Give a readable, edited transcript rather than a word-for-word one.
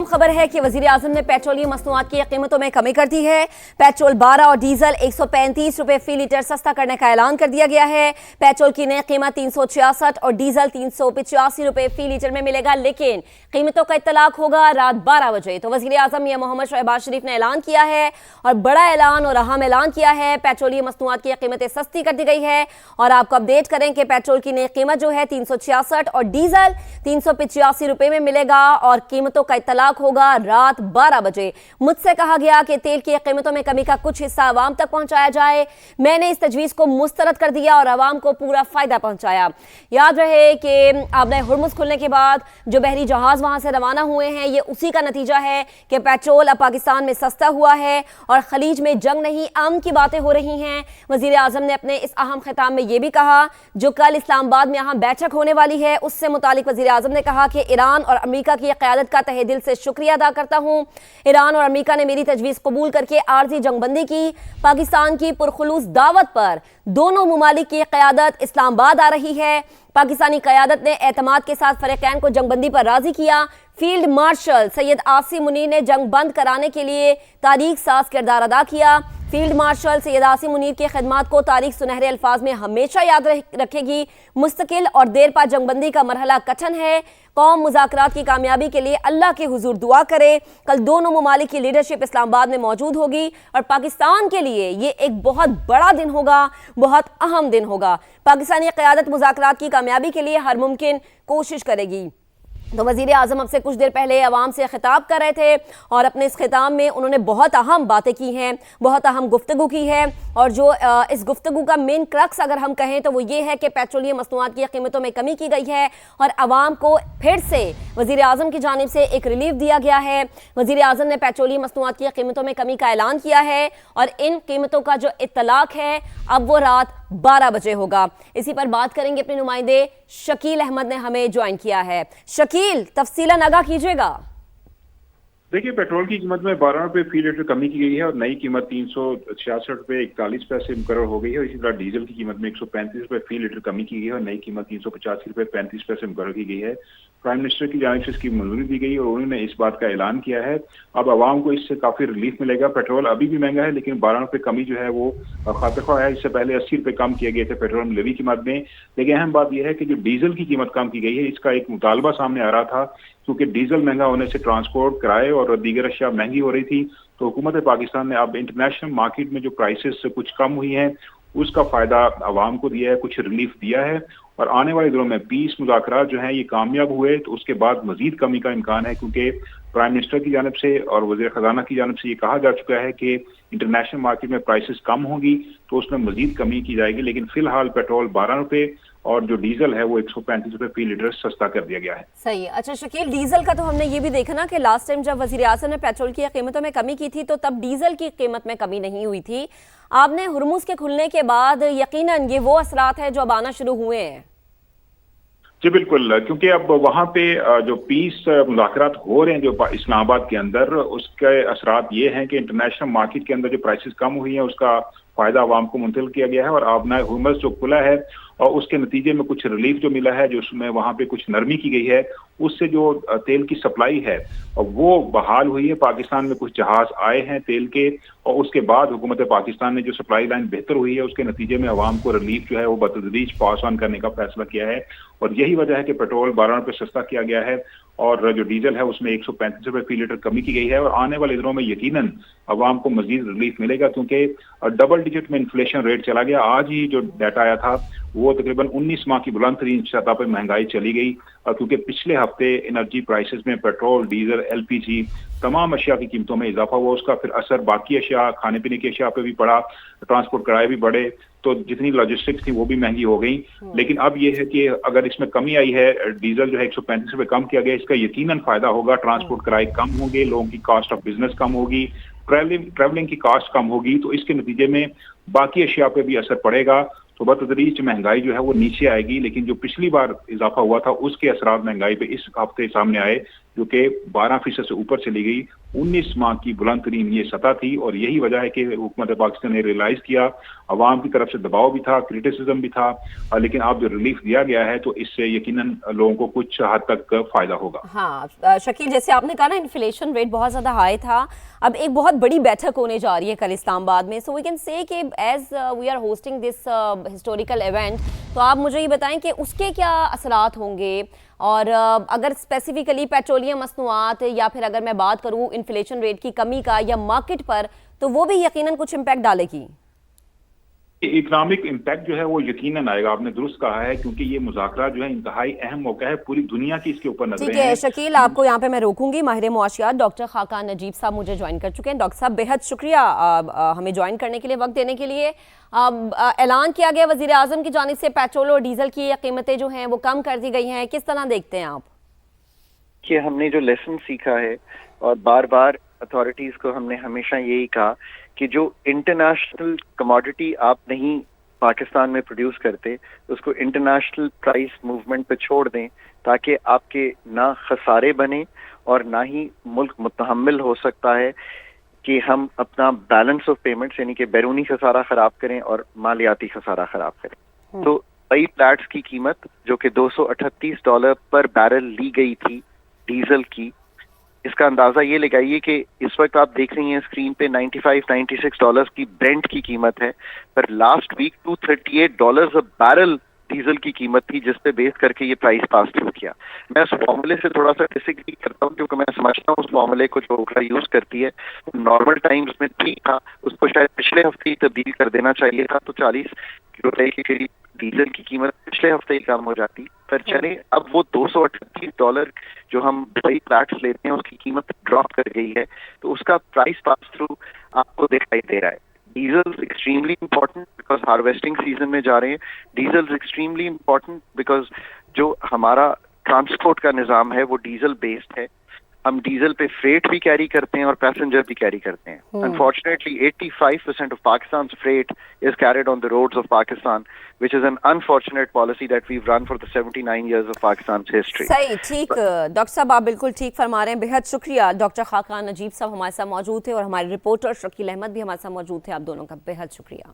खबर है कि वजीर आजम ने पेट्रोलियम मसनूआत की कीमतों में कमी कर दी है। पेट्रोल 12 और डीजल 135 रुपए फी लीटर सस्ता करने का ऐलान कर दिया गया है। पेट्रोल की नई कीमत 366 और डीजल 385 रुपए फी लीटर में मिलेगा, लेकिन कीमतों का इत्तलाक होगा रात 12 बजे। तो वजीर आजम मियां मोहम्मद शहबाज शरीफ ने ऐलान किया है और बड़ा ऐलान और अहम ऐलान किया है। पेट्रोलियम मसनूआत की कीमतें सस्ती कर दी गई है और आपको अपडेट करें कि पेट्रोल की नई कीमत जो है 366 और डीजल 385 रुपए में मिलेगा और कीमतों का इत्तलाक होगा रात 12 बजे। मुझसे कहा गया कि तेल की कीमतों में कमी का कुछ हिस्सा आवाम तक पहुंचाया जाए। मैंने इस तजवीज़ को मुस्तरद कर दिया और आवाम को पूरा फायदा पहुंचाया। याद रहे कि आबना हुर्मुज़ खुलने के बाद जो बहरी जहाज वहां से रवाना हुए हैं, ये उसी का नतीजा है कि पेट्रोल अब पाकिस्तान में सस्ता हुआ है और खलीज में जंग नहीं, अमन की बातें हो रही हैं। वजीर आजम ने अपने इस अहम खिताब में यह भी कहा, जो कल इस्लामाबाद में यहाँ बैठक होने वाली है उससे मुतालिक वजीर आजम ने कहा कि ईरान और अमेरिका की क़यादत का तहे दिल से शुक्रिया अदा करता हूँ। ईरान और अमेरिका ने मेरी तजवीज़ कबूल करके आर्जी जंगबंदी की। पाकिस्तान की पुरखुलूस दावत पर दोनों मुमालिक की क़यादत इस्लामाबाद आ रही है। पाकिस्तानी क़यादत ने एतमाद के साथ फ़रीक़ैन को जंगबंदी पर राज़ी किया। फील्ड मार्शल सैयद आसिम मुनीर ने जंग बंद कराने के लिए तारीख साज किरदार अदा किया। फील्ड मार्शल सैयद आसिम मुनीर की खिदमात को तारीख सुनहरे अल्फाज में हमेशा याद रखेगी। मुस्तकिल और देर पा जंगबंदी का मरहला कठिन है। कौम मुज़ाकरात की कामयाबी के लिए अल्लाह के हुजूर दुआ करे। कल दोनों मुमालिक की लीडरशिप इस्लामाबाद में मौजूद होगी और पाकिस्तान के लिए ये एक बहुत बड़ा दिन होगा, बहुत अहम दिन होगा। पाकिस्तानी क़यादत मुज़ाकरात की कामयाबी के लिए हर मुमकिन कोशिश करेगी। तो वज़ीर आज़म अब से कुछ देर पहले अवाम से खिताब कर रहे थे और अपने इस खिताब में उन्होंने बहुत अहम बातें की हैं, बहुत अहम गुफ्तगू की है। और जो इस गुफ्तगू का मेन क्रक्स अगर हम कहें तो वो ये है कि पेट्रोलियम मसनूआत की कीमतों में कमी की गई है और अवाम को फिर से वज़ीर आज़म की जानिब से एक रिलीफ दिया गया है। वज़ीर आज़म ने पेट्रोलियम मसनूआत की कीमतों में कमी का ऐलान किया है और इन कीमतों का जो इत्तलाक है अब वो रात 12 बजे होगा। इसी पर बात करेंगे, अपने नुमाइंदे शकील अहमद ने हमें ज्वाइन किया है। शकील, तफसीलन आगाह कीजिएगा। देखिए, पेट्रोल की कीमत में 12 रुपए फी लीटर कमी की गई है और नई कीमत 366 रुपए 41 पैसे मुकर्रर हो गई है। इसी तरह डीजल की कीमत में 135 रुपए फी लीटर कमी की गई है और नई कीमत 385 रुपए 35 पैसे मुकर्रर की गई है। प्राइम मिनिस्टर की जानिब से इसकी मंजूरी दी गई और उन्होंने इस बात का ऐलान किया है। अब आवाम को इससे काफी रिलीफ मिलेगा। पेट्रोल अभी भी महंगा है, लेकिन 12 रुपए कमी जो है वो खातिर है। इससे पहले 80 रुपए कम किए गए थे पेट्रोल लेवी कीमत में। लेकिन अहम बात यह है कि जो डीजल की कीमत कम की गई है, इसका एक मुतालबा सामने आ रहा था, क्योंकि डीजल महंगा होने से ट्रांसपोर्ट किराए और दीगर अशिया महंगी हो रही थी। तो हुकूमत पाकिस्तान ने अब इंटरनेशनल मार्केट में जो प्राइसेस कुछ कम हुई हैं उसका फायदा आवाम को दिया है, कुछ रिलीफ दिया है। और आने वाले दिनों में पीस मुज़ाकरात जो हैं ये कामयाब हुए तो उसके बाद मजीद कमी का इम्कान है, क्योंकि प्राइम मिनिस्टर की जानिब से और वज़ीर ख़जाना की जानिब से ये कहा जा चुका है कि इंटरनेशनल मार्केट में प्राइसेस कम होंगी तो उसमें मजीद कमी की जाएगी। लेकिन फिलहाल पेट्रोल 12 रुपए और जो डीजल है वो 135 रुपए फी लीटर सस्ता कर दिया गया है। सही। अच्छा शकील, डीजल का तो हमने ये भी देखा ना कि लास्ट टाइम जब वज़ीर आज़म ने पेट्रोल की कीमतों में कमी की थी तो तब डीजल की कीमत में कमी नहीं हुई थी। आपने हुर्मुज़ के खुलने के बाद यकीनन ये वो असरात है जो अब आना शुरू हुए हैं। जी बिल्कुल, क्योंकि अब वहाँ पे जो पीस मुज़ाकरात हो रहे हैं जो इस्लामाबाद के अंदर, उसके असरात ये हैं कि इंटरनेशनल मार्केट के अंदर जो प्राइसेस कम हुई हैं उसका फायदा आवाम को मुंतकिल किया गया है और आबना हुर्मुज़ जो खुला है और उसके नतीजे में कुछ रिलीफ जो मिला है, जो उसमें वहाँ पे कुछ नरमी की गई है, उससे जो तेल की सप्लाई है वो बहाल हुई है। पाकिस्तान में कुछ जहाज आए हैं तेल के और उसके बाद हुकूमत पाकिस्तान ने जो सप्लाई लाइन बेहतर हुई है उसके नतीजे में आवाम को रिलीफ जो है वो बतदरीज पास ऑन करने का फैसला किया है। और यही वजह है कि पेट्रोल 12 रुपए सस्ता किया गया है और जो डीजल है उसमें 135 रुपए फी लीटर कमी की गई है। और आने वाले दिनों में यकीनन आवाम को मजीद रिलीफ मिलेगा, क्योंकि डबल डिजिट में इन्फ्लेशन रेट चला गया। आज ही जो डाटा आया था वो तकरीबन 19 माह की बुलंद तरीन सतह पर महंगाई चली गई, क्योंकि पिछले हफ्ते एनर्जी प्राइसेस में पेट्रोल, डीजल, एलपीजी तमाम अशिया की कीमतों में इजाफा हुआ। उसका फिर असर बाकी अशिया, खाने पीने की अशिया पे भी पड़ा, ट्रांसपोर्ट किराए भी बढ़े, तो जितनी लॉजिस्टिक्स थी वो भी महंगी हो गई। लेकिन अब ये है कि अगर इसमें कमी आई है, डीजल जो है 135 रुपए कम किया गया, इसका यकीनन फायदा होगा। ट्रांसपोर्ट किराए कम होंगे, लोगों की कॉस्ट ऑफ बिजनेस कम होगी, ट्रैवलिंग की कॉस्ट कम होगी, तो इसके नतीजे में बाकी अशिया पे भी असर पड़ेगा। तो बतदरीज महंगाई जो है वो नीचे आएगी। लेकिन जो पिछली बार इजाफा हुआ था उसके असरात महंगाई पे इस हफ्ते सामने आए, जो कि 12% से ऊपर चली गई। 19 माह की बुलंद तरीन ये सतह थी और यही वजह है कि हुकूमत पाकिस्तान ने रियलाइज किया, अवाम की तरफ से दबाव भी था, क्रिटिसिज्म भी था, लेकिन अब जो रिलीफ दिया गया है तो इससे यकीनन लोगों को कुछ हद तक फायदा होगा। हाँ शकील, जैसे आपने कहा ना इन्फ्लेशन रेट बहुत ज़्यादा हाई था, अब एक बहुत बड़ी बैठक होने जा रही है कल इस्लामाबाद में, सो वी कैन से कि as we are hosting this historical event, तो आप मुझे ये बताएं कि उसके क्या असरात होंगे, और अगर स्पेसिफिकली पेट्रोलियम मसनूआत या फिर अगर मैं बात करूँ इन्फ्लेशन रेट की कमी का या मार्केट पर, तो वो भी यकीनन कुछ इम्पैक्ट डालेगी। इकोनॉमिक इम्पैक्ट जो है वो यकीनन आएगा, आपने दुरुस्त कहा है, क्योंकि ये मुज़ाकरा जो है इंतहाई अहम मौका है, पूरी दुनिया की इसके ऊपर नजरें हैं। ठीक है शकील, आपको यहाँ पे मैं रोकूंगी। माहिर मुआशियात डॉक्टर खाकान नजीब साहब मुझे ज्वाइन कर चुके हैं। डॉक्टर साहब बेहद शुक्रिया हमें ज्वाइन करने के लिए, वक्त देने के लिए। ऐलान किया गया वजीर आजम की जानिब से पेट्रोल और डीजल की कीमतें जो हैं वो कम कर दी गई हैं, किस तरह देखते हैं आप? कि हमने जो लेसन सीखा है और बार बार अथॉरिटीज को हमने हमेशा यही कहा कि जो इंटरनेशनल कमोडिटी आप नहीं पाकिस्तान में प्रोड्यूस करते, उसको इंटरनेशनल प्राइस मूवमेंट पे छोड़ दें, ताकि आपके ना खसारे बने और ना ही मुल्क मुतहम्मिल हो सकता है कि हम अपना बैलेंस ऑफ पेमेंट्स यानी कि बैरूनी खसारा खराब करें और मालियाती खसारा खराब करें। तो कई फ्लैट्स की कीमत जो कि $238 पर बैरल ली गई थी डीजल की, इसका अंदाजा ये लगाइए कि इस वक्त आप देख रही हैं स्क्रीन पे $95-96 की ब्रेंट की कीमत है, पर last week $238 a barrel diesel की कीमत थी, जिस पे बेस करके ये प्राइस पास थ्रू किया। मैं उस फॉर्मूले से थोड़ा सा डिसएग्री करता हूँ, क्योंकि मैं समझता हूँ उस फॉर्मूले को जो ओखला यूज करती है नॉर्मल टाइम्स में ठीक था, उसको शायद पिछले हफ्ते ही तब्दील कर देना चाहिए था, तो $40 के करीब डीजल की कीमत पिछले हफ्ते ही कम हो जाती। पर चले, अब वो $238 जो हम दुबई फ्लैट्स लेते हैं उसकी कीमत ड्रॉप कर गई है, तो उसका प्राइस पास थ्रू आपको दिखाई दे रहा है। Diesel extremely important because harvesting season में जा रहे हैं। डीजल एक्सट्रीमली इंपॉर्टेंट बिकॉज जो हमारा ट्रांसपोर्ट का निज़ाम है वो डीजल बेस्ड है। हम डीजल पे फ्रेट भी कैरी करते हैं और पैसेंजर भी कैरी करते हैं। Unfortunately, 85% of Pakistan's freight is carried on the roads of Pakistan, which is an unfortunate policy that we've run for the 79 years of Pakistan's history. सही, ठीक डॉक्टर साहब, आप बिल्कुल ठीक फरमा रहे हैं। बेहद शुक्रिया। डॉक्टर खाकान नजीब साहब हमारे साथ मौजूद थे और हमारे रिपोर्टर शकील अहमद भी हमारे साथ मौजूद थे। आप दोनों का बेहद शुक्रिया।